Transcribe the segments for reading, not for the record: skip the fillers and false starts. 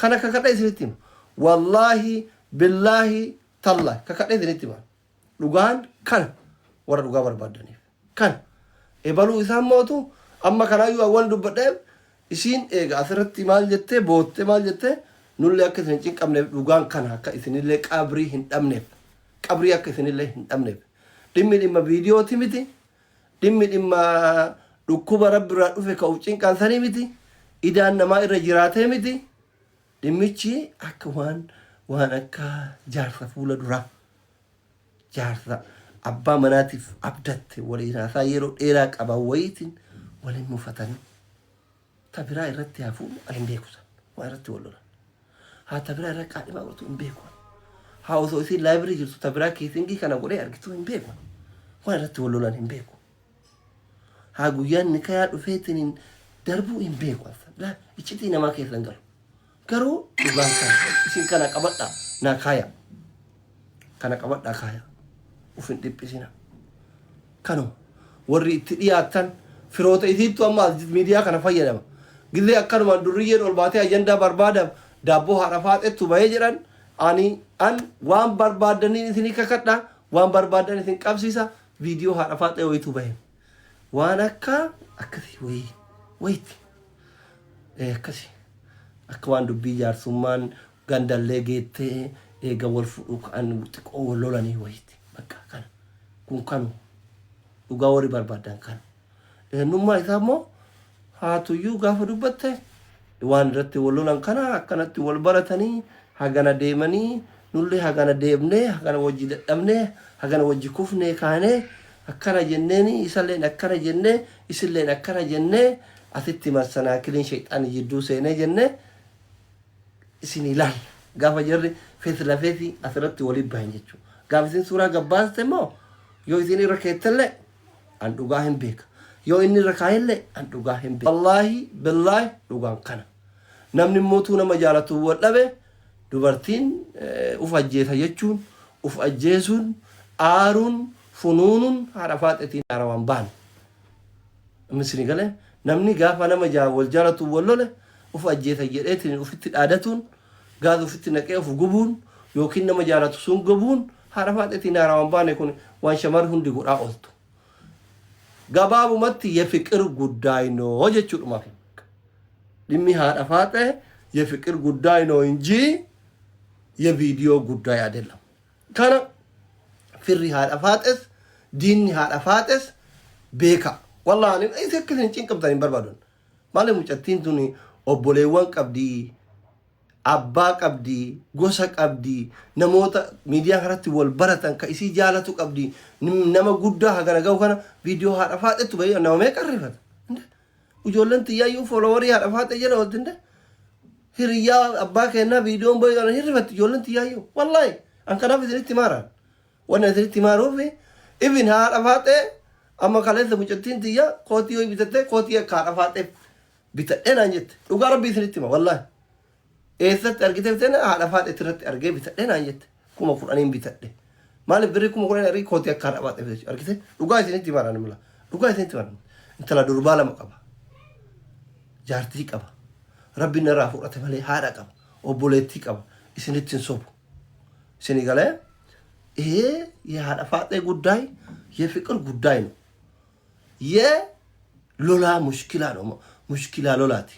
kana kakadha isinitti hima wallahi billahi tallahi kakadha isinitti hima dhugaan kana warra dhugaa barbaadaniif kan ebaluu isaan mootu amma kanaayyuu awwal dubbadheef isiin eega asirratti maal jettee boottee maal jettee nullee akka isin cinqabneef dhugaan kana akka isinillee qabrii hin dhabneef qabrii akka isinillee hin dhabneef dhimmi dhimma viidiyooti miti dhimmi dhimma dhukkuba rabbi irraa dhufe ka'u cinqansanii miti idaan namaa irra jiraatee miti dhimmichi akka waan akka jaarsa fuula duraa jaarsa abbaa manaatiif abdatte waliin haasaa yeroo dheeraa qaban wayiitiin waliin mufatanii tabiraa irratti hafuu hin beekusan waan irratti wal lolan haa tabiraa irra qaadhimaa godhatu hin beeku haa osoo isiin laayibirii jirtu tabiraa kiisingii kana godhee argitu hin beeku waan irratti wal lolan hin beeku haa guyyaan nikayaa dhufeetiin darbuu hin beeku iccitii namaa keessan garuu dhugaan kana isin kana qabadhaa naa kaaya kana qabadhaa kaaya ufin dhiphisina kanu warri itti dhiyaatan firoota isiittu amma miidiyaa kana fayyadama gizee akkanuma durriyyeen ol baatee ajandaa barbaadam daabboo haadha faaxettu bahee jedhan an waan barbaadanii isinii kakadha waan barbaadan isin qabsiisa viidiyoo haadha faaxee wayitu bahe waan akkasii wayitti akkasii akka waan dubbii jaarsummaan gandallee geettee eega wal fudhu ka'an xiqqoo wal lolanii wayitti bakka kana kun kanu dhugaa warri barbaadan kana eenyummaa isaa immoo haatuyyuu gaafa dubbatte waan irratti wal lolan kana akkanatti wal baratanii hagana deemanii nullee hagana deemnee hagana wajji dadhabnee hagana wajji kufnee kaanee akkana jenneeni isalleen akkana jennee isilleen akkana jennee asitti marsanaa kiliin shayxaan jidduu seenee jennee isin ilaal gaafa jarri feesi lafeeti asirratti waliin bahan jechuudha. Gaafa isin suuraa gabbaaste immoo yoo isin irra keettellee an dhugaa hin beeka. Yoo inni irra kaayellee an dhugaa hin beeka. Wallaahi billaahi dhugaan kana. Namni mootuu nama jaalatu wal dhabe dubartiin uf ajjeesa jechuun uf ajjeesuun aaruun funuunuun haadha faaxetiin aarawaan baan. Misri galee namni gaafa nama wal jaalatu wal lole uf ajjeesa jedheetiin ufitti dhaadatuun gaaz ufitti naqee uf gubuun yookiin nama jaalatu sun gubuun haadha faaxetiin aarawaan baane kun waan shamar hundi godhaa ooltu. Gabaabumatti የፍቅር ጉዳይ ነው jechuudha. Dhimmi haadha faaxee የፍቅር ጉዳይ ነው እንጂ የቪዲዮ ጉዳይ አይደለም. kana firri haadha faaxes diinni haadha faaxes beeka. Wallahi isa akkasiin cinqabtanii barbaadan. Maali mucattiin tun obboleewwan qabdi, abbaa qabdi, gosa qabdi, namoota miidiyaa kanatti wal baratan ka isii jaalatu qabdi, nama guddaa hagana gahu kana viidiyoo haadha faaxetu baay'ee nama meeqa rifata. Ijoolleen xiyyaayuu foloowarii haadha faaxee jala ooltinde hiriyyaa abbaa kennaa viidiyoon baay'ee hirrifatti ijoolleen xiyyaayuu. Wallahi an kanaaf isinitti maaraan waan isinitti maaruuf ibin haadha faaxee amma kaleessa mucattiin xiyyaa kootii yoo bitattee kootii akka haadha faaxee bitadhee naan jette dhugaa rabbii isinitti hima. Wallahi eessatti argitee bitadhee haadha faaxee irratti argee bitadhee naan jette 10,000 bitadhe maaliif birrii 10,000 argee kootii akka haadha faaxee argitee dhugaa isinitti maaraan mala dhugaa isinitti maaraan intala durbaa lama qaba jaartii qaba rabbiin irraa fudhate malee haadha qaba obboleettii qaba isinitti hin sobu isini galee የሀadha faaxee ጉዳይ የፍቅር ጉዳይ ነው። የሎላ ሙሽኪላ ነው ሙሽኪላ ሎላቲ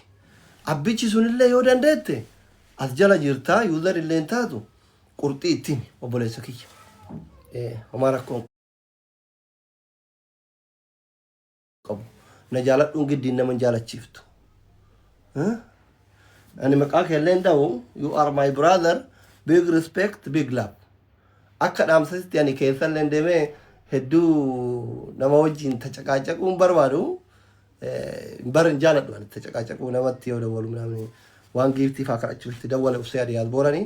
አብቺ ሱንለ ይወደ እንደት አስጀላ ጅርታ ዩዘር ኢሌንታቱ ቁርጢ ኢቲን ኦቦሌሰ ኪያ ኦማራኮ ቀቡ ነጃለዱ እንግዲህ እነመን ጃለቺፍቱ እኔ መቃከ ለንዳው ዩ አር ማይ ብራዘር ቢግ ሪስፔክት ቢግ ላቭ akka dhaamsasitti ani keessallee deemee hedduu nama wajjin tacaqacaquun barbaadu barin jaaladhu ani tacaqacaquu namatti yoo dawwalu namni waan giiftii faa kadhachuutti dawwale usee diyaasbooranii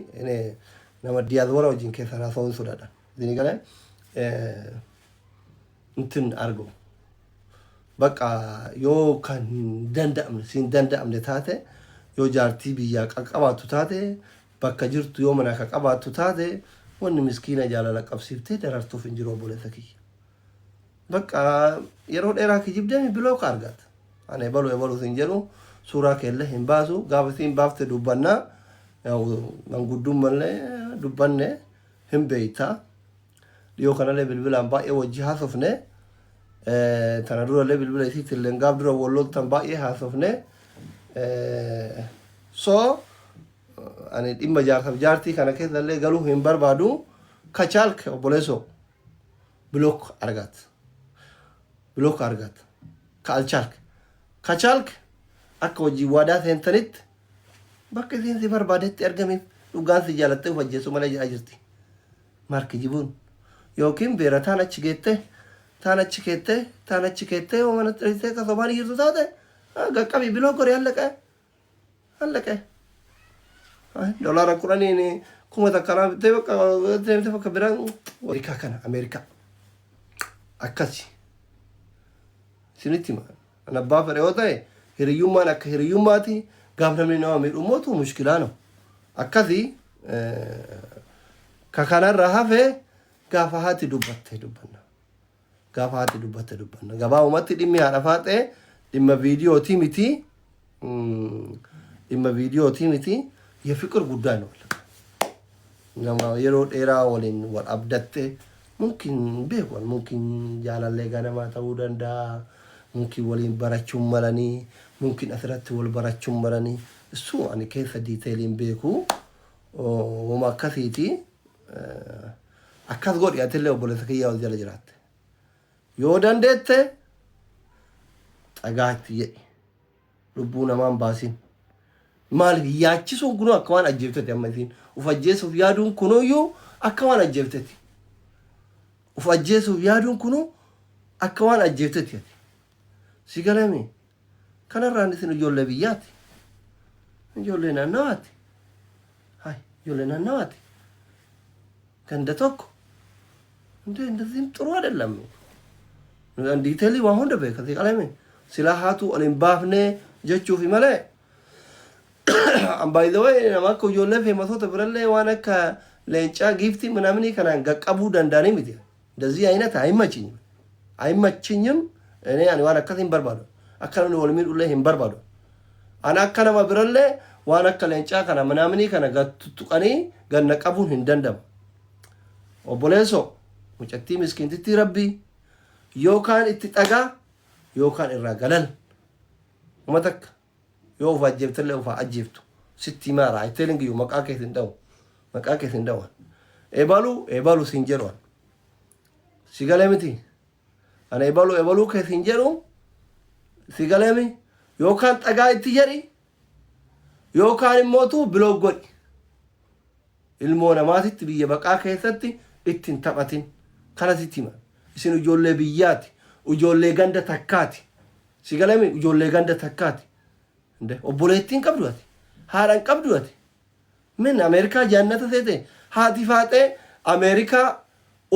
nama diyaasboora wajjin keessa haasa'uun sodaadha. Isin galee intin argu bakka yoo kan danda'amne siin danda'amne taate yoo jaartii biyyaa qaqqabaattu taate bakka jirtu yoo mana qaqqabaattu taate wanni miskiina jaalala qabsiiftee darartuuf hin jiru obboleessa kiyya. Bakka yeroo dheeraa kijibdeemi biloo ka argata. Ani ebaluu sin jedhu suuraa keelle hin baasu gaafa siin baafte dubbannaa manguddum malee dubbanne hin beeyta dhiyoo kanallee bilbilaan baay'ee wajji haasofne tana durallee bilbila isiitillee gaaf dura walloltan baay'ee haasofne so ani dhimma jaarsaaf jaartii kana keessallee galuu hin barbaadu kachaalk obboleeso bilook argat kaalchalk kachaalk akka wajji waadaa seentanitti bakka isiin si barbaadetti argameef dhugaan si jaalattee uf ajjeesu malee jedhaa jirti marki jibuun yookiin beera taan achi keettee mana xiristee ka sobaan jirtu taate gaqqabii biloo gore hallaqe dolara kudhaniin kuma takkanaa bittee bakka deemte bakka biraan Ameerikaa kana Ameerikaa akkasi isinitti hima an abbaa fedhe yoo ta'e hiriyyummaan akka hiriyyummaati gaaf namni nama miidhumootu mushkilaa no akkasi ka kanarra hafee gaafa haati dubbatte dubbanna gabaabumatti dhimmi haadha faaxee dhimma viidiyootii miti የፍቅር ጉዳይ ነው nama yeroo dheeraa waliin wal abdatte mungkin beekwan mungkin jaalallee ganama ta'uu danda'a mungkin waliin barachuun malanii mungkin asirratti wal barachuun malanii isu ani keessa diiteeliin beeku wama akkasiiti akkas godhi atillee obboleessa kiyyaa wal jala jiraatte yoo dandeette xagaatti jedhi lubbuu namaan baasin maaliif yaachisuun kunuu akka waan ajjeeftete amma isiin uf ajjeesuuf yaaduun kunuyyuu akka waan ajjeeftete si galame kanarraan isin ijoollee biyyaati ijoollee naannawaati ganda tokko እንደዚህም ጥሩ አይደለም ዲቴሊ ዋሁን ደበ ከዚህ ቀለሜ ሲላሃቱ አለም ባፍኔ ጀቹፍ ይመለ am by the way nama ko jolle famous hoto ብረለ ዋነከ ለንጫ ጊፍቲ ምናምን ከናን ገቀቡ ደንዳኔ ምት እንደዚህ አይነት አይመችኝም እኔ አን ዋና ከቲም በርባዶ አከነ ወልሚን ኡለ ሂም በርባዶ አና አከነ ብረለ ዋነከ ለንጫ ከና ምናምን ከና ገቱቀኒ ገነቀቡን እንደንደም ኦቦሌሶ ሙጨቲ ምስኪንቲ ረቢ ዮካን ኢትጠጋ ዮካን ኢራገለል ወመተክ yoo uf ajjeeftallee uf ajjeeftu sitti maara ay telling you maqaa keetiin dhawu ebalu siin jedhu sigalee miti ana ebalu keetiin jedhu sigalee mi yookaan xagaa itti jedhi yookaan immootu biloo godhi ilmoo namaatitti biyya baqaa keessatti ittiin taphatin kana sitti hima isin ijoollee biyyaati ijoollee ganda takkaati sigalee mi ijoollee ganda takkaati እንደ ኦቦሌቲን ቀብዱት ሃራን ቀብዱት ምን አሜሪካ ጃነተ ሰተ ሃቲፋጤ አሜሪካ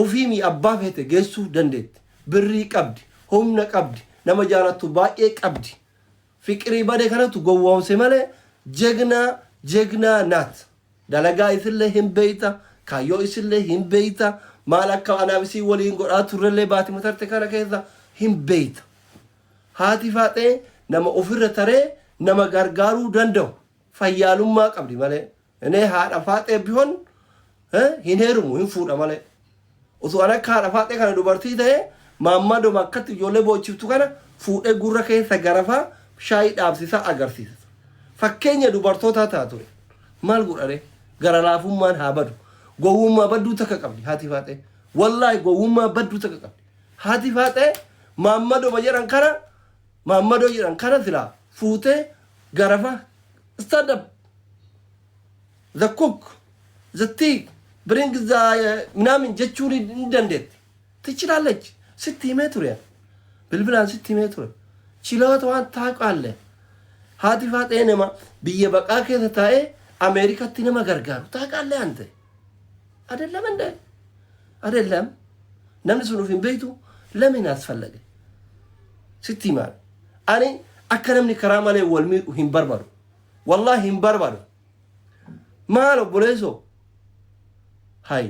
ኦፊሚ አባፈተ ገሱ ደንዴት ብሪ ቀብድ ሆምነ ቀብድ ነመጃራቱ ባኤ ቀብድ ፍቅሪ ባደ ከነቱ ጎዋው ሰመለ ጀግና ናት ዳለጋ ይስለ ሂምቤይታ ካዮ ይስለ ሂምቤይታ ማላካ አናብሲ ወሊን ጎዳቱ ረለ ባቲ መተርተ ከረከዛ ሂምቤይታ ሃቲፋጤ ነመ ኦፍረ ተሬ nama gargaaruu danda'u fayyaalummaa qabdi malee እኔ haadha faaxee bihoon hin heerumu hin fuudha malee osoo ana akka haadha faaxee kana dubartii ta'e maammadoo akkatti ijoollee boochiftu kana fuudhee gurra keessa garafaa shaayii dhaabsisaa agarsiisa fakkeenya dubartootaa taatu maal godhare gara laafummaan haa badu gowwummaa badduu takka qabdi haati faaxee wallaahi gowwummaa badduu takka qabdi haati faaxee maammadoo jedhan kana silaa fuute garafa stand up the cook the tea bring the ምናምን ጀቹሪ እንደንዴት ትችላለች ስትሜትር ያ ብልብላን ስትሜትር ችሎታዋን ታውቃለህ ሃቲ ፋጤነማ ብየ በቃ ከተታየ አሜሪካ ትነማ ገርጋሩ ታውቃለህ አንተ አይደለም ነምን ሱኑፊን ቤቱ ለምን አስፈለገ ስትማር አኔ أكرمني كرامة لي والمي وهم بربرو والله هم بربرو مالو بوليسو هاي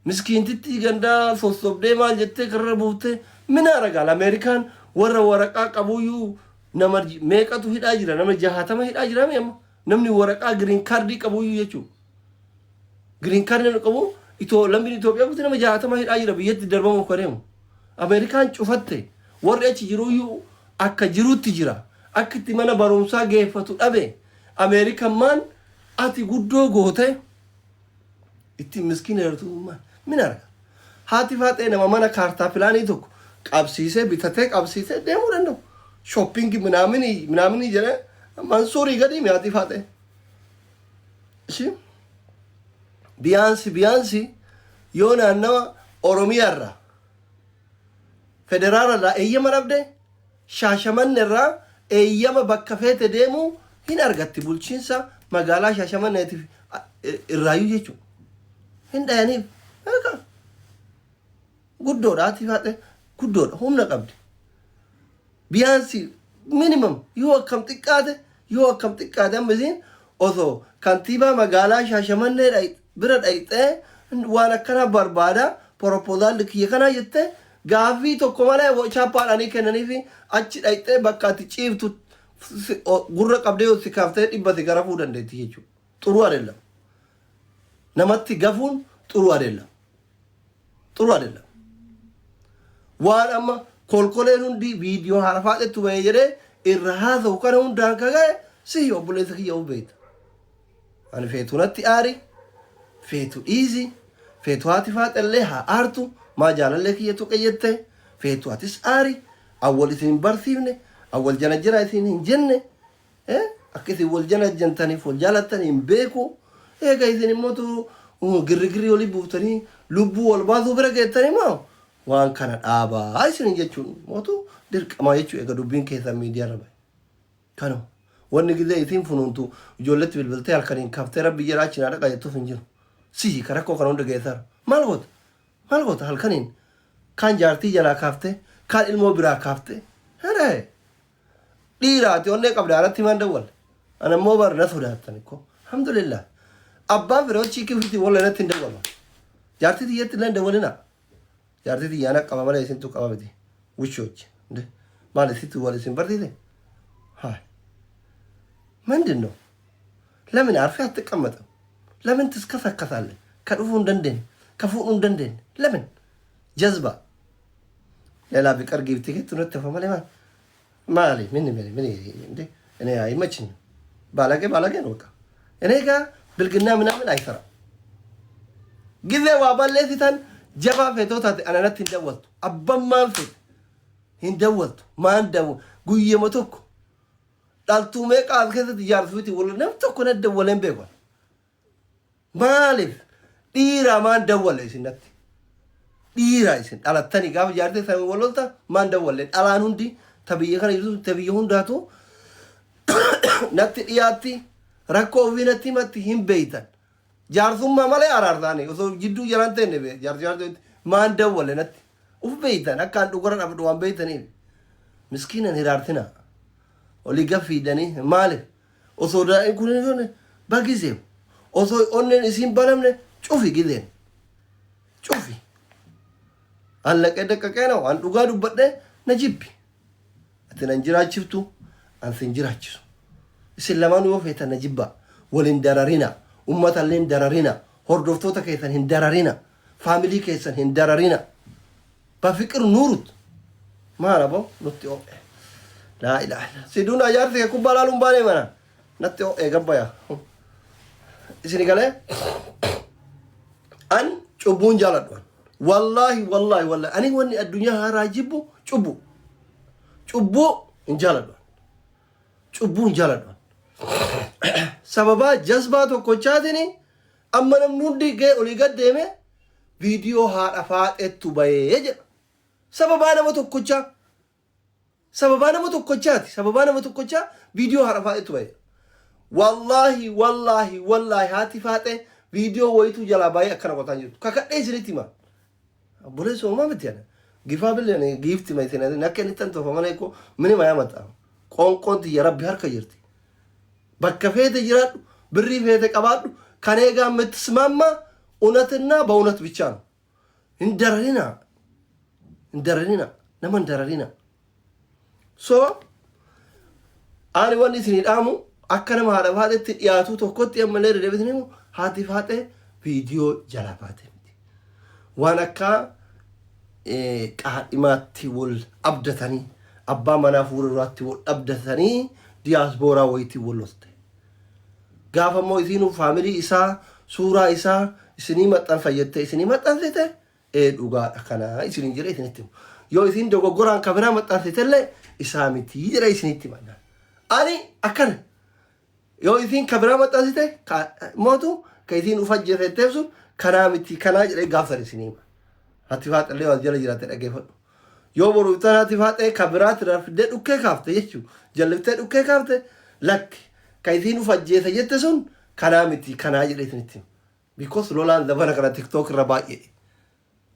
مسكين تتي جندا فوسطوب دي مال جتة كربوته من أرجع الأمريكان ورقة قبويو نمر ميكا تو هيد أجرا نمر جهاتا ما هيد أجرا ميم namni waraqaa green card qabu jechuudha. Green card qabu lammiin Itoophiyaa kuti nama 60 hidhaa jira biyyatti darbamu koreemu. Ameerikaan cufatte warri achi jiruyyuu akka jirutti jira. Akka itti mana barumsaa geeffatu dhabe. Ameerikaan maan ati guddoo goote itti miskiina jirtu min arga. Haati faatee nama mana kaartaa pilaanii tokko qabsiisee bitatee qabsiisee deemuu danda'u. Shopping minaamini jedhee Mansuurii gadi haati faatee. Ishi biyaansi yoo naannawa Oromiyaarraa federaalarraa eeyyama dhabde Shaashamannirraa eeyyama bakka feete deemuu hin argatti bulchiinsa magaalaa Shaashamanneetiif irraayyuu jechuudha. Hin dhayaniif guddoodha haati faatee guddoodha humna qabdi. Biyaansi minimum yoo akkam xiqqaate ammasiin osoo kantiibaa magaalaa Shaashamannee bira dhayxee waan akkana barbaada proposal kiyya kana jettee gaafii tokko malee chaappaadhaanii kennaniif achi dhayxee bakka ati ciiftu gurra qabdee yoo si kaaftee dhibbati garafuu dandeetti jechuudha. Xuruu adeella. Namatti gafuun xuruu adeella. Waan amma kolkoleen hundi viidiyoo harafaadhetti bahee jedhee irra haasa'u kana hundaan kaga'e si obboleessa kiyya beekta. Ani feetu natti aari, feetu dhiisi, feetu haati faaxallee haa aartu, maa jaalallee kiyyatu qayyette, feetu hatis aari, awwal isin hin barsiifne, awwal jana jira isin hin jenne, akka isin wal jana jantaniif wal jaalattan hin beeku, eega isin immoo girrigirri olii buuftanii lubbuu wal baasuu bira geettanii moo waan kana dhaabaa isin jechuun mootu dirqamaa jechuu eega dubbiin keessan miidiyaarra bahe. Kanuma. Wanni gizee isin funuuntu ijoolletti bilbiltee halkaniin kaaftee rabbi jedhaa cinaa dhaqaa jettuuf hin jiru. Sii karakkoo kana hunda geessara. Maal goota halkaniin kaan jaartii jalaa kaaftee kaan ilmoo biraa kaaftee. Heree dhiiraati onnee qabda alatti himaan dawwal. Ana immoo bara na sodaattan ikkoo. Alhamdulillah. Abbaan firoo chiikii firtii walla irratti hin dawwalma. Jaartii xiyyeetti illee hin dawwalina. Jaartii xiyyaana qaba malee isintu qaba miti. Wushoochi. Maal isitti wal isin barsiise? Haa. ምንድነው? ለምን አርፈህ አትቀመጥም? ለምን ትስከሰከሳለህ? ከዱፉ እንደንደን ከፉኑ እንደንደን ለምን ጀዝባ ሌላ ቢቀር ጊፍት ትኬት ነው ተፈማለ ማሊ ምን እንዴ እኔ አይመችኝም። ባላገ ነው በቃ እኔ ጋር ብልግና ምናምን አይሰራም። ጊዜው አባለሲታን ጀባ ፈቶታት አናነት እንደወልቱ አባማን ፈት እንደወልቱ ማን ደው ጉየመቶኩ ዳልቱ መቃል ከዚህ ያርፉት ወለነ ተኮነ ደወለን በቆል ማሊፍ ዲራ ማን ደወለ ሲነት ዲራ ይስን አላተኒ ጋብ ያርተ ሰው ወለልታ ማን ደወለ አላኑ እንዲ ተብየ ከረ ይዙ ተብየ ሁንዳቱ ነቲ ዲያቲ ረኮ ዊነቲ መቲ ሂም በይተን ጃርሱማ ማለ አራርዳኔ ኦሶ ጅዱ ጀራንተ ነቤ ጃርጃር ማን ደወለ ነቲ ኡፍ በይተን አካንዱ ጎረን አብዱ ዋን በይተን ምስኪነን ሂራርትና oli gafiidanii maaliif osoo daa'in kun bagiseef osoo onneen isiin banamne cufi gizeen cufi allaqee daqqaqee na waan dhugaa dubbadhee na jibbi ati nan jiraachiftu an sin jiraachisu isin lamaan yoo feetan na jibba waliin dararina ummatallee hin dararina hordoftoota keessan hin dararina faamilii keessan hin dararina bafiqir nuurut maala boo nutti oole لا إله إلا سيدنا أجارتك كبار لهم باني منا نتيو قبايا إسني قال أن شبون جالدوان والله أنا وني الدنيا هراجبو شبو إن جالدوان سببا جذباتو كوچاتني أما نمنودي كي أوليغات ديمه فيديو هار أفات اتوبايج سببا نمتو كوچا sababana matu kocha video harafa itu bay wallahi hati fate video waitu jala bay akana ko tanju kaka desiretima bole so ma metiana gifa belle ne gift mai tena nakeni tanto famane ko mini ma yamata qonqonti ya rabbi harka jirti bakka fete jiradu birri fete qabadu kane ga metስማማ እውነትና በእውነት ብቻ ነው እንደረሪና ነመን ደረሪና So, ani wanni isin hidhaamu akkana haadha faaxetti dhiyaatu tokkotti ammallee deddeebitanii immoo haati faaxee viidiyoo jalaa baate miti. Waan akka qaadhimaatti wal abdatanii abbaa manaa fuulduraatti wal abdatanii diyaaspooraa wayitii wal loste. Gaafa immoo isiinuu faamilii isaa suuraa isaa isinii maxxanfayyette isinii maxxansite dhugaadha kanaa isinii jedhe isinitti himu. Yoo isin dogoggoraan kameraa maxxansitellee isaa mitii jedhe isinitti himanna. Ani akkana yoo isin kameraa maxxansite mootu ka isin ufajjetetteef sun kanaa miti kanaa jedhe gaafsan isinii hima. Hati faaxallee wal jala jiraate dhageeffadhu. Yoo boru ibtaan hati faaxee kabiraatti rafidee dhukkee kaafte jechuudha. Jalliftee dhukkee kaafte lakki ka isin ufajjeete jette sun kanaa miti kanaa jedhe isinitti hima. Because lolaan dabana kana TikTok irra baay'ee.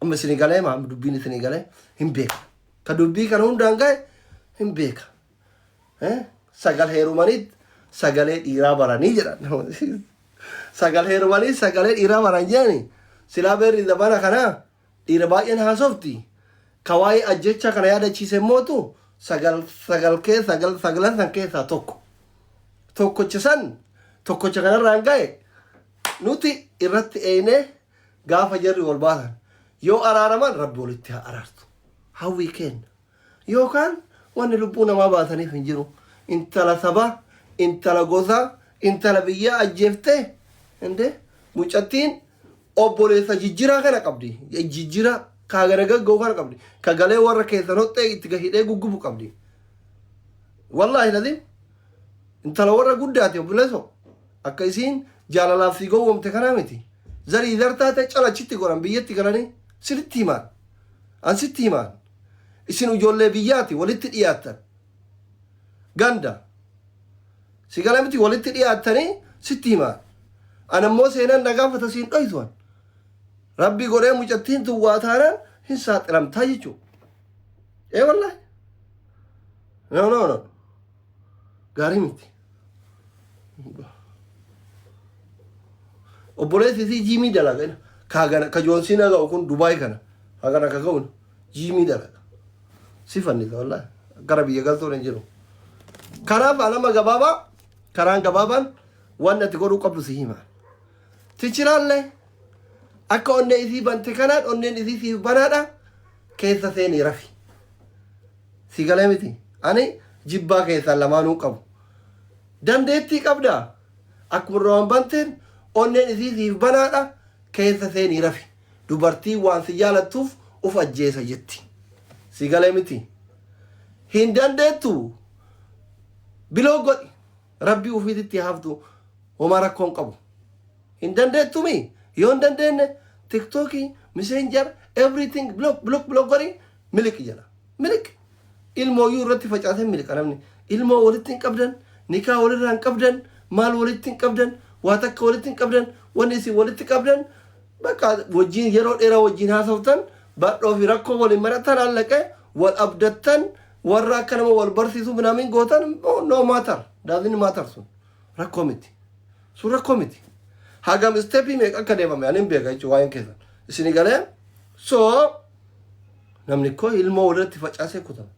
Amma isinii galee maam dubbiin isinii galee hin beeka. Ka dubbii kana hundaan gahe hin beeka. Sagal heerumaniit sagalee dhiiraa baranii jedhan. Sagal heerumanii sagalee dhiiraa baran jedhani. Silaa beerri dabana kanaa dhiira baay'een haasofti. Ka waa'ee ajjecha kana yaadachiise mootu sagalan san keessaa tokko. Tokkocha san tokkocha kanarraan gahe nuti irratti eenee gaafa jarri wal baatan yoo araaraman rabbi walitti haa araartu. Hawwii kenna. Yookaan wanni lubbuu namaa baataniif hin jiru. Intala sabaa, intala gosaa, intala biyyaa ajjeeftee inde mucattiin obboleessa jijjiraa kana qabdi. Jijjiraa kaagana gaggoo kana qabdi. Kagalee warra keessan hoxxee itti gahidhee guggubu qabdi. Wallaahi ladin intala warra guddaati obboleessoo akka isiin jaalalaaf si gowwomte kanaa miti. Zarii dartaate calachitti godhan biyyatti galanii sirritti himaan. An sitti himaan. Isin ijoollee biyyaati walitti dhiyaattan. Ganda. Si gala miti walitti dhiyaattanii sitti himaan. An ammoo seenan nagaafata siin dhoytuan. Rabbi godhee mucattiin tun waa taanaan hin saaxilamtaa jechuudha. Wallaahi. No. Gaarii miti. Obboleessi isii jiimii dalaga. Ka joonsiin haga'u kun Dubaay kana. Hagana ka ga'uun jiimii dalaga. Si fannisa wallaahi. Gara biyya galtoon hin jiru. Kanaaf alama gabaabaa karaan gabaabaan waan ati godhuu qabdu si himaa. Tichiraallee akka onnee isii bante kanaan onneen isii siif banaadha keessa seenii rafi. Si galee miti. Ani jibbaa keessaa lamaanuu qabu. Dandeettii qabdaa. Akkuma roobaan banteen onneen isii siif banaadha keessa seenii rafi. Dubartii waan si jaalattuuf uf ajjeesa jetti. Si galee miti. Hin dandeettu. Biloo godhi. Rabbii ufiititti haftu homaa rakkoon qabu. Hin dandeettumi. Yoo hin dandeenye TikTokii, Messenger, everything block godhi milik jala. Milik. Ilmooyyuu irratti facaasee milika namni. Ilmoo walitti hin qabdan, nikaa walirraa hin qabdan, maal walitti hin qabdan, waa takka walitti hin qabdan, wanni isin walitti qabdan bakka wajjin yeroo dheeraa wajjin haasoftan badhoo fi rakkoo waliin maratan allaqee wal abdattan warra akka nama wal barsiisu binaamin gootan no matter. Doesn't matter sun. Rakkoo miti. Sun rakkoo miti. Hagam steppii meeqa akka deemame ani hin beeka jechuudha waa'een keessan. Isin galee so namni koo ilmoo walirratti facaasee kutama.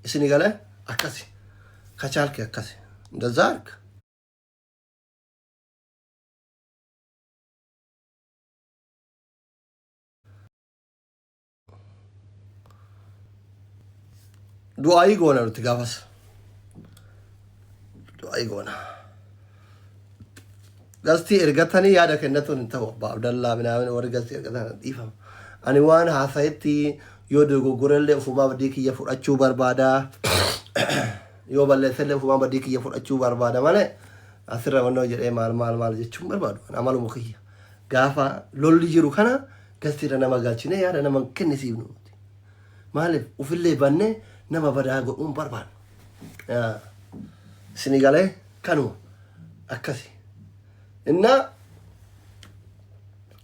Isin galee akkasi. Kachaalke akkasi. Ndazaa arga. Du'aayii goona nuti gaafas. Du'aayii goona. Gastii ergatanii yaada kennatuun hin ta'u. Abba Abdallaa binaamin warri gastii ergatan dhiifama. Ani waan haasayetti yoo dogoggorellee ufumaa badii kiyya fudhachuu barbaada. Yoo balleessellee ufumaa badii kiyya fudhachuu barbaada malee asirra wannoo jedhee maal jechuun barbaadu. Amaluma kiyya. Gaafa lolli jiru kana gastiidha nama galchine yaada nama kennisiifnu. Maaliif ufillee bannee nama badaa godhuun barbaadu. Isin galee kanuma akkasi. Inna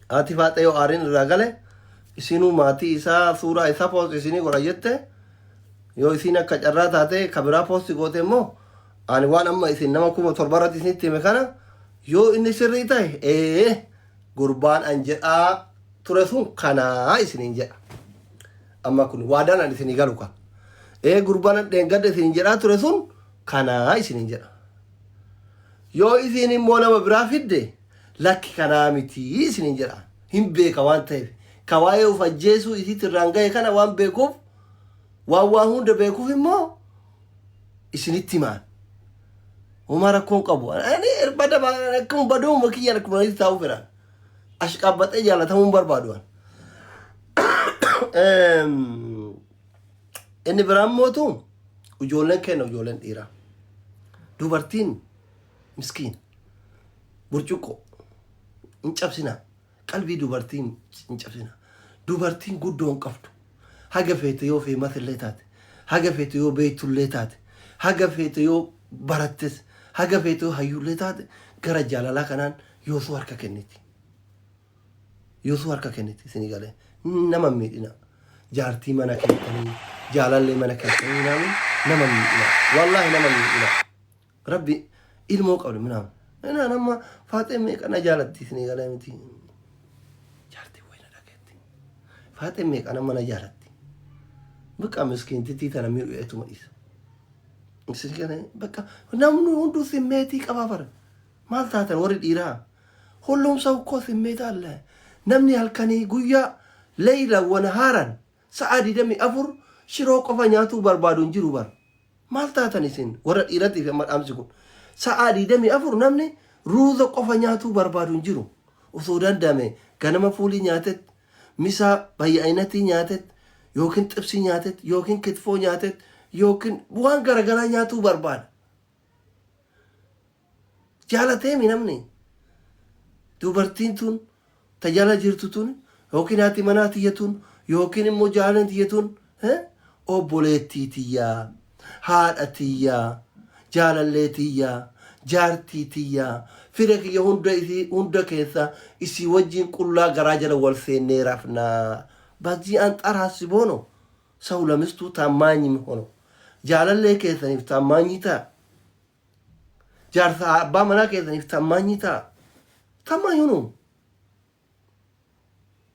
ati faaxee yoo aariin irraa gale isinuu maatii isaa suuraa isaa poost isinii godha jette yoo isin akka carraa taate kabiraa poosti goote immoo ani waan amma isin nama 7,000 isinitti hime kana yoo inni sirrii ta'e gurbaan an jedhaa ture sun kanaa isiniin jedha. Amma kun waadaan an isinii galu ka. Gurbaan dheengadda isiniin jedhaa ture sun kanaa isiniin jedha. yoo isiin immoo nama biraa fidde lakki kanaa miti isinin jedha hin beeka waan ta'eef ka waa'ee uf ajjeesuu isiitti irraan ga'e kana waan beekuuf waan hunda beekuuf immoo isinitti himaan Umar rakkoon qabu ani irbada akkuma baduu makiyya akkuma itti taa'u fira ashqabbatee jaalatamuun barbaadu inni biraan mootu ijoolleen kenna ijoolleen dhiiraa dubartiin miskiin burcuqqoo hin cabsina qalbii dubartiin hin cabsina dubartiin guddoon qabdu haga feete yoo feematillee taate haga feete yoo beeytullee taate haga feete yoo barattes haga feete yoo hayyullee taate gara jaalalaa kanaan yoosuu harka kenniti isinii galee nama miidhina jaartii mana keessanii jaalallee mana keessanii nama miidhina wallahi nama miidhina rabbi ilmoo qabdu minam ina nama faatee meeqana jaalatti isinii galee miti jaartii wayna dhageetti faatee meeqana mana jaalatti bakka miskiintitii tana miidhu'eetuma dhiisa isinii galee bakka namni hunduu simmeetii qabaa bara maal taatan warri dhiiraa hullumsa ukkoo simmeeta alle namni halkanii guyyaa leeyla wanahaaran sa'a 24 shiroo qofa nyaatuu barbaadu hin jiru bara maal taatan isin warra dhiiratiif amma dhaamsi kun sa'a 24 namni ruuza qofa nyaatuu barbaadu hin jiru osoo dandame ganama fuulii nyaatet misaa bayya'inatii nyaatet yookiin xibsii nyaatet yookiin kitfoo nyaatet yookiin waan garagaraa nyaatuu barbaada jaalateemi namni dubartiin tun tajala jirtu tun yookiin haati manaa tiyyatun yookiin immoo jaalan tiyyatun obboleettii tiyyaa haadha tiyyaa jaalallee tiyyaa jaartii tiyyaa fira kiyya hunda keessa isii wajjin qullaa garaa jala wal seennee rafnaa bazii an xaraasi boono sawlamistuu taammaanyi hono jaalallee keessaniif taammaanyi ta'a jaarsa abbaa manaa keessaniif taammaanyi ta'a taammaanyi hono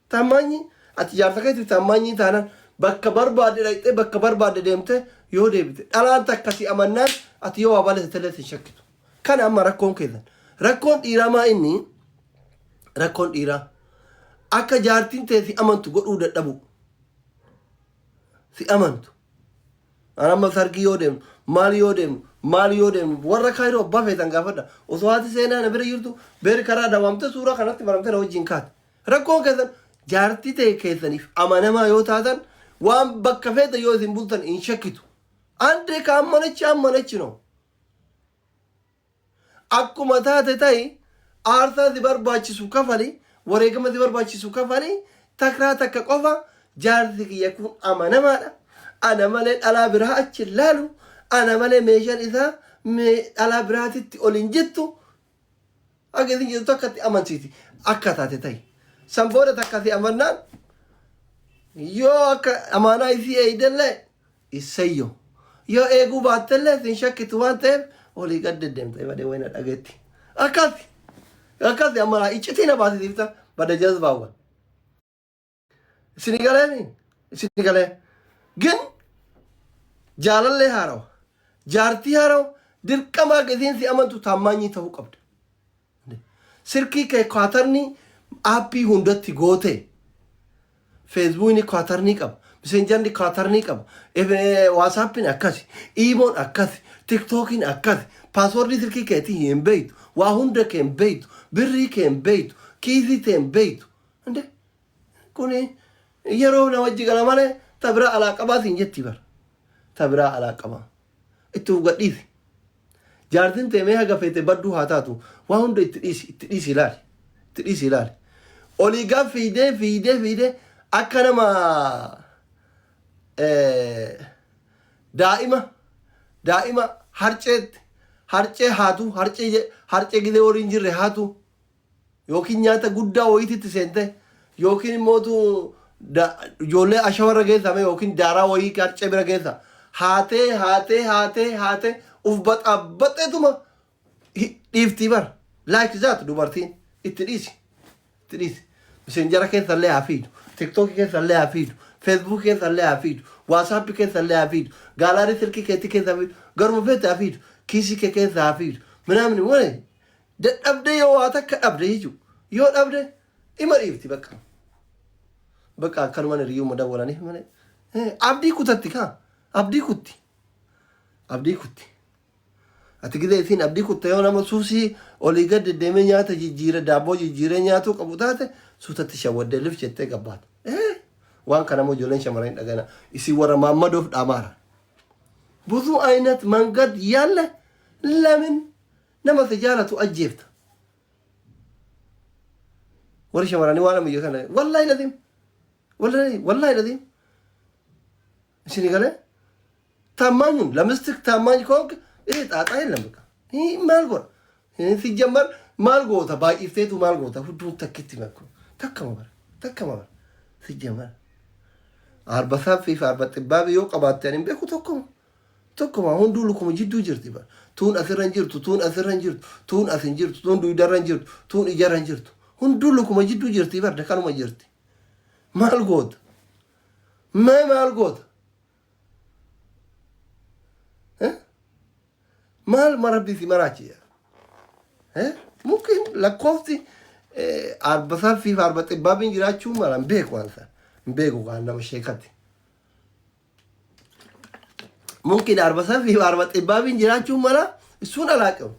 taammaanyi ati jaarsa keetiif taammaanyi taanaan bakka barbaade dhaqxee bakka barbaade deemte yoo deebite dhalaan takkasi amannaan ati yoo abalete teleetin shakkitu kana amma rakkoon keessan rakkoon dhiiraa maa inni rakkoon dhiiraa akka jaartiin ta'e si amantu godhuu dadhabu si amantu anamma sargii yoo deemnu maali yoo deemnu warra kaayiroo abbaa feetan gaafadha osoo haati seenaa na bira jirtu beeri karaa daawwamte suuraa kanatti baramte na wajjin kaate rakkoon keessan jaartii ta'e keessaniif amanamaa yoo taatan waan bakka feeta yoo isin bultan hin shakkitu ande ka ammanachi no akkuma taate ta'i aarsaa si barbaachisu kafali wareegama si barbaachisu kafali takraa takka qofa jaarsi kiyya kun amanamaadha ana malee dhalaa biraa achi laalu ana malee meeshaan isaa dhalaa biraatitti ol hin jettu akka isin jettu akkatti amansiiti akka taate ta'i san booda takkasi amannaan yoo akka amaanaa isii eeydellee isayyo yoo eeguu baattellee sin shakkitu waan ta'eef olii gad deddeemta badee wayna dhageetti akkasi ammalaa iccitina baasisiifta bada jazbaawwan isini galee gin jaalallee haarawa jaartii haarawa dirqamaa gisiin si amantu taammaanyii ta'uu qabda sirkii kee kwaatarni aappii hundatti goote feesbuukni kwaatarnii qaba messengerni kwaatarnii qaba waasaappiin akkasi iimoon akkasi tiktookiin akkasi paaswoordii sirkii keetii hin beeytu waa hunda kee hin beeytu birrii kee hin beeytu kiisii kee hin beeytu ande kuni yeroo na wajji gala malee ta biraa alaaqabaa siin jetti bara ta biraa alaaqabaa itti gadhiisi jaartiin teemee haga feete badduu haa taatu waa hunda itti dhiisi ilaali olii gaa fiidee akka nama daa'ima harcee haatu harcee gidee horiin jirre haatu yookiin nyaata guddaa wayititti seente yookiin immootu ijoollee ashawarra geessame yookiin daaraa wayii harcee bira geessa haatee uf baxaabbaxeetuma dhiiftii bara laayik zaatu dubartiin itti dhiisi messenjera keessallee haa fiidu tiktookii keessallee haa fiidu feesbuuk keessallee haa fiidu waasaappi keessallee haa fiidu gaalaarii silkii keetii keessa haa fiidu garuma feete haa fiidu kiisii kee keessa haa fiidu ምናምን ወሬ dadhabde yoo waa takka dhabde jechuudha yoo dhabde ima dhiifti bakka akkanumaan hiriyyuu madawwalaniif malee abdii kutatti kaa abdii kutti ati gidee isiin abdii kutta yoo nama suusii olii gad deddeemee nyaata jijjiire daabboo jijjiiree nyaatuu qabu taate suutatti shawwaddee lif jettee gabbaata waan kana moo ijoolleen shamarran dhagana isii warra maammadoof dhaamaara ብዙ አይነት መንገድ ያለ ለምን nama tijaaratu ajjeefta warri shamarranii waan amma iyyatan wallahi ladhiim isinii galee taamaanyuun lamistик taamaany koonk xaaxaa የለም በቃ maal godha ሲጀመር maal goota baay'ifteetu maal goota ሁሉን takkitti መኩ takkama bara ሲጀመር arba saffii fi arba xibbaabii yoo qabaatte ani beeku tokkuma hunduu lukuma jidduu jirti bara tuun asirran jirtu tuun asirran jirtu tuun asin jirtu tuun duudarran jirtu tuun ijarran jirtu hunduu lukuma jidduu jirti bara kanuma jirti maal goota maal goota maal marabbii si maraachi mungkin lakkoofti arba saffii fi arba xibbaabiin jiraachuu mala hin beeku waan nama sheekatti ممكن أربعة في أربعة إبابين جرات شو مرة السون علاقة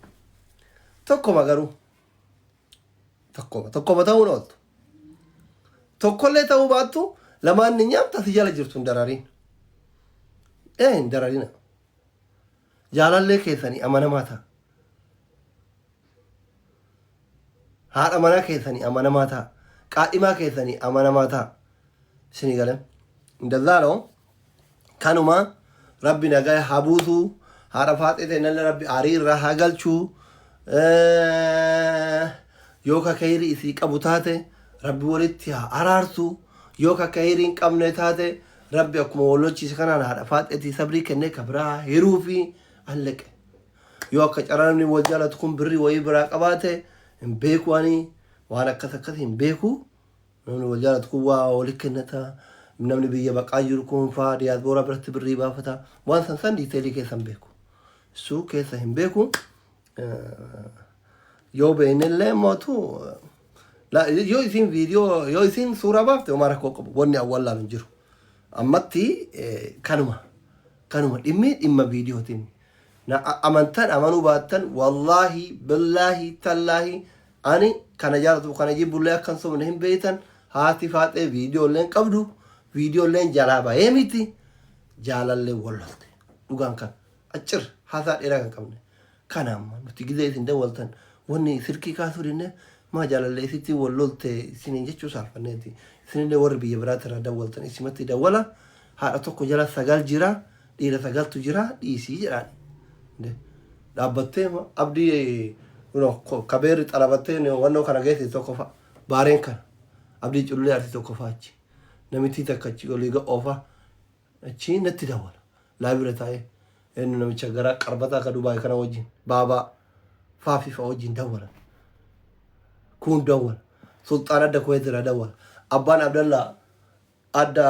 تكوما قرو تكوما تاونوت تكولة تاو باتو لما نيام تسجل جرتون درارين درارين جالال لك كيساني أمانة ماتا هار أمانة كيساني أمانة ماتا قائمة كيساني أمانة ماتا سنغالم دلالو كانوا ما ربي نجاي حبوثو عرفات إذا نل ربي عرير راح قلشو يوكا كيري إسيك أبو تاته ربي ولدتها عرارسو يوكا كيرين كم نتاته ربي أكمل ولدتي سكان عرفات إذا صبري كنك برا هيروفي عليك يوكا جراني وجالة تكون بري ويبراك أباته بيكواني وأنا كذا بيكو من وجالة تكون ولك نتا namni biyya baqaa jiru kun faa diyaasbooraa biratti birrii baafata waan san diiteelii keessa hin beeku suu keessa hin beeku yoo beeknillee mootu yoo isin viidiyoo yoo isin suuraa baafte homaa rakkoo qabu wanni awwallaaf hin jiru ammatti kanuma dhimma viidiyootiin amantan amanuu baattan wallaahi billaahi tallaahi ani kana jaalatu kana jibbullee akkan sobne hin beeytan haati faaxee viidiyooleen qabdu viidiyooleen jalaa bahee miti jaalallee wallolte dhugaan kan achir haasaa dheeraa kan qabne kana amma nuti gizee isin dawwaltan wanni sirkii kaasuu dinne maa jaalallee isitti wallolte isiniin jechuu saalfanneeti isinillee warri biyya biraatti irraa dawwaltan isimatti dawwala haadha tokko jala 9 jira dhiira 9tu jira dhiisii jedhaan dhaabbattee abdii kabeerri xalabattee wannoo kana geesse tokko fa'a baareen kana abdii cullee arsi tokko fa'achi namitti takkachi olii ga'oofa achi natti dawwala laabira taa'ee inni namicha gara qarbataa ka Dubaay kana wajjin baabaa faafifa wajjin dawwala kun dawwala sultaan adda kuweetirraa dawwala abbaan abdallaa adda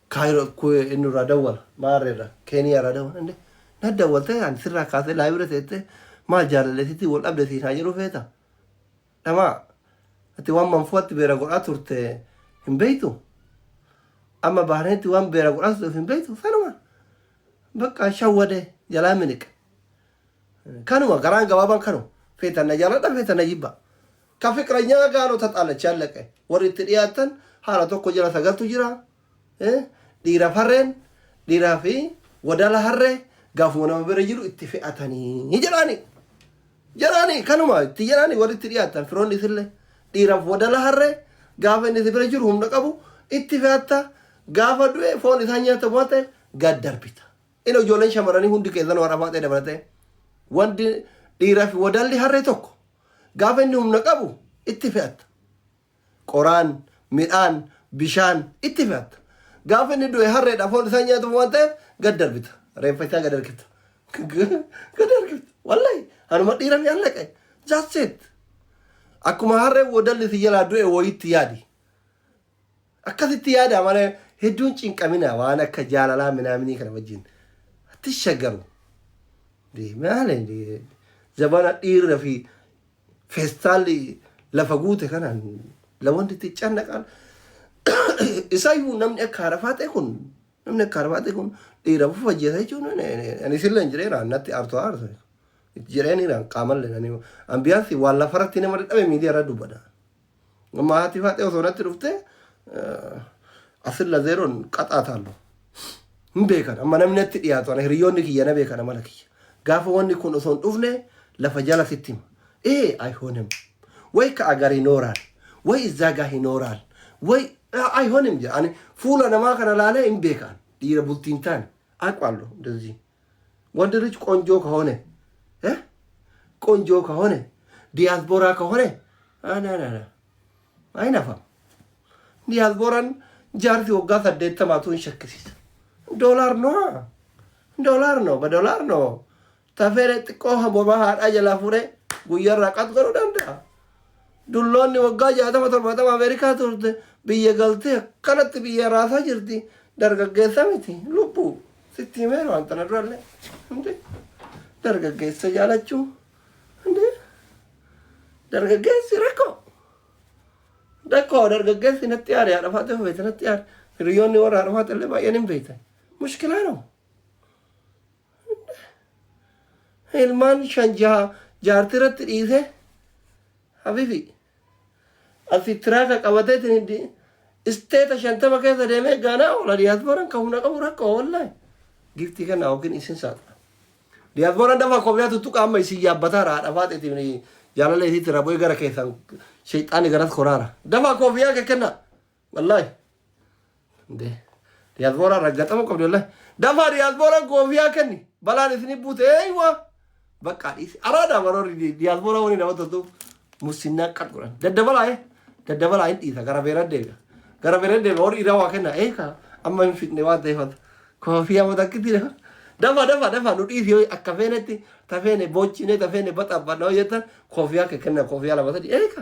kaayiro kuwee inni irraa dawwala maarreerra keeniyaarraa dawwala inde na dawwaltee ani sirraa kaasee laabira teettee maal jaalalleesitti wal dhabde siinaa jedhu feeta dhamaa ati waan manfuutti beera godhaa turte hin beeytu أما بحرينتي وان بيرا قرأت في البيت فنما بقى شودة جلا منك كانوا قران جوابا كانوا فيتا نجارة فيتا نجيبا كفكرة نيا قالوا تطالع شالك وريت رياتن حالة توكو جلا ثقل تجرا ديرا فرن ديرا في ودالا هره قافونا برجلو اتفاقاتني جراني كانوا ما تجراني وريت رياتن فرون لسله ديرا ودالا هره قافني برجلو هم نقابو اتفاقاتا gaafa du'e foon isaa nyaata baate gad darbita ino ijoolleen shamarranii hundi keessan warra baatee dabalate wanti dhiiraa fi wadalli harree tokko gaafa inni humna qabu itti fe'atta qoraan midhaan bishaan itti fe'atta gaafa inni du'e harreedha foon isaa nyaata waan ta'eef gad darbita reeffa isaa gad harkifta wallahi anuma dhiiraa fi allaqe jaasseet akkuma harree wadalli si jalaa du'e wayitti yaadi akkasitti yaada malee hedduun cinqamina waan akka jaalalaa minaaminii kana wajjin atti shaggaru maali zabana dhiirra fi feestaalli lafa guute kanaan lawanti itti cannaqan isaayyuu namni akka Arafaatee kun dhiira bufa ajjeesa jechuun ani silla hin jireera natti aartu jireeniidhaan qaamallee ambiyaansi waan lafarratti nama dadhabe miidiyaa irra dubbata. Amma haati faatee osoo natti dhufte asilla zeeroon qaxaataallu hin beekan amma namni natti dhiyaatu ana hiriyoonni kiyya na beekan amala kiyya gaafa wanni kun osoo hin dhufne lafa jala sitti hima አይሆንም ወይ ከአገር ይኖራል ወይ እዛ ጋር ይኖራል ወይ አይሆንም ጃ እኔ ፉላ ነማ ከናላለ እንቤካን ዲረ ቡልቲንታን አቋለሁ እንደዚህ ወንድ ልጅ ቆንጆ ከሆነ ቆንጆ ከሆነ ዲያስፖራ ከሆነ አናናና አይናፋም ዲያስፖራን ጃርቲ ወጋ ሰደተማቱን ሸክሲስ ዶላር ነው በዶላር ነው ተፈረ ጥቆ ቦባሃ አጀላ ፉሬ ጉየራ ቀጥ ገሩ ደንዳ ዱሎኒ ወጋ ጃተማ ተርባተማ አሜሪካ ቱርት ብየ ገልቴ ከነት ብየ ራሳ ጅርቲ ደርገገሰ ሚቲ ሉቡ ሲቲሜሮ አንተነራለ እንዴ ደርገገሰ ያላችሁ እንዴ ደርገገሰ ረኮ ደኮ ደርገገሰ ነጥያር ያረፋተ ቤት ነጥያር ሪዮኒ ወራ አረፋተ ለባየንም ቤት ሙሽኪላ ነው ilman shanja jaartiratti dhiise habibi asitiraka qabate tinidi isteeta shantama keessa deemee gaanaa oola diyaaspooraan ka humna qabu rakko wallahi giftii kana oogin isin saaqna diyaaspooraan dafa kofiyaa tuttuqa amma isin yaabbataa raadha faaxeetiin jaalala isiitti raboy gara keessan shayxaani garas koraara dafa kofiyaa kenna wallahi de diyaaspooraan raggaxama qabdi wallahi dafa diyaaspooraan kofiyaa kenni balaan isini buute eywa በቃ አራዳ ወሮሪ ዲያስፖራ ወኒ ነው ተቱ ሙስና ቀጥቁራን ደደበላ እንዲታ ገራቤረደ ወሪ ኢራዋ ከና ኤካ አማን ፊትኔ ዋት ይፈት ኮፊያ ወዳክቲ ደፋ ኑዲስ ዮ አካፌነቲ ተፌነ ቦቺኔ ተፌነ በጣባ ነው የተ ኮፊያ ከከና ኮፊያ ለባተ ኤካ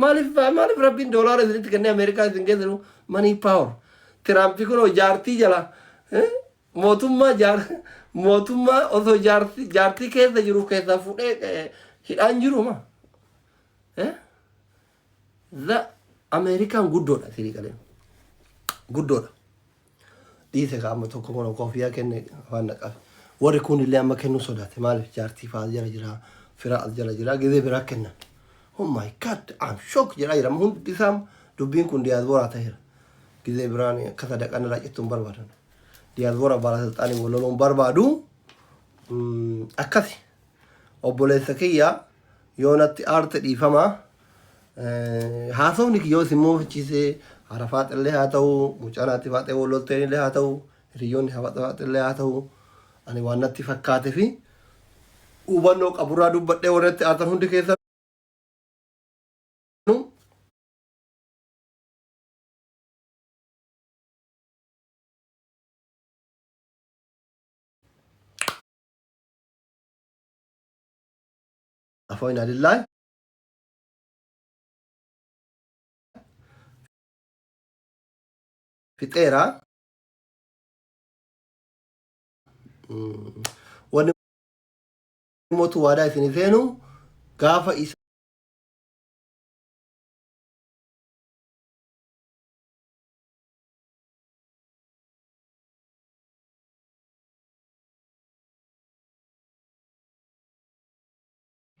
ማሊፍ ረቢን ዶላር ዝንት ከነ አሜሪካ ዝንገዘሩ ማኒ ፓወር ትራምፕ ኩኖ ጃርቲ ጀላ mootummaa osoo jaartii keessa jiru keessa fuudhee hidhaan jiruma Ameerikaan guddoodha sirii qaleen guddoodha dhiise qaama tokko kun kofiyaa kenne afaan naqaaf warri kun illee amma kennu sodaate maaliif jaartii fa'aa jala jira firaa jala jira gizee biraa kennan oh my god I'm shocked jedhaa jira hundi isaa dubbiin kun diyaasbooraa ta'eera gizee biraan akka sadaqaan irraa cittuun barbaadan diyaasboora baalasalxaanii walloloon barbaadu akkasi obboleessa kiyya yoonatti aarte dhiifama haasawni kiyyoo simmoo fichiisee Arafaaxillee haa ta'u mucaanaatti faaxee wallolteenillee haa ta'u hiriyoonni Arafaaxillee haa ta'u ani waan natti fakkaate fi hubannoo qaburraa dubbadhee warratti aartan hundi keessa أفوين لله في تيرا ونموت وادا سنتينو قافة إيسا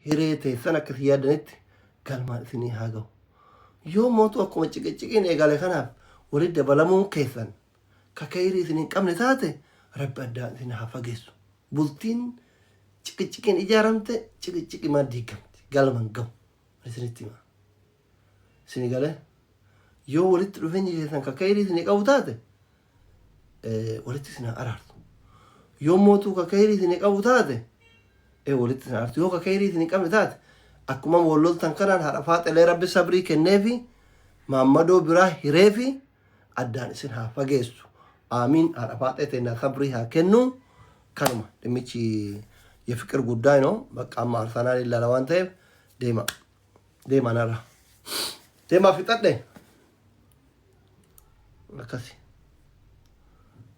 hireete sana akkasii yaadanitti galmaan isinii haa ga'u yoo mootu akkuma ciqiciqiin eegale kanaaf walitti dabalamuun keessan kakayrii isin hin qabne taate rabbi addaan isin haa fageessu bultiin ciqiciqiin ijaaramte ciqiciqi maa diigamti galman ga'u isinitti hima isin galee yoo walitti dhufeenyi keessan kakayrii isin qabu taate walitti isin haa araartu yoo mootu kakayrii isin qabu taate walitti isin araartu yoo kakayrii isin qabne taate akkuma walloltan kanaan haadha faaxelee rabbi sabrii kenneefi maammadoo biraa hireefi addaan isin haa fageessu aamiin haadha faaxee teennaa sabrii haa kennu kanuma dhimmichi የፍቅር ጉዳይ ነው በቃ አርሰናል ይላል ዋን ታይም ዴማ ናራ ዴማ ፍጠደ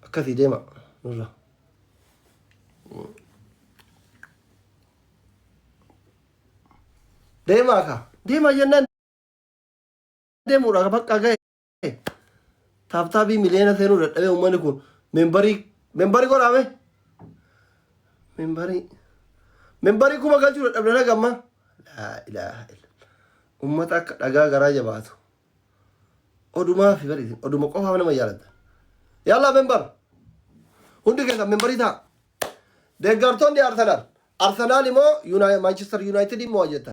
አካሲ ዴማ ኑራ deemaa ka deemaa jennaan deemuudha bakka ga'e taaptaabii miliyoona seenuu dadhabee uummanni kun membarii godhaame membarii kuma galchuu dadhabdana gamma laa ilaaha illa ummata akka dhagaa garaa jabaatu odumaa fi bariisin oduma qofaaf nama jaalatan yalla membar hundi keessa membarii ta'a deeggartoonni Arsenaal immoo Manchester United immoo hojjetan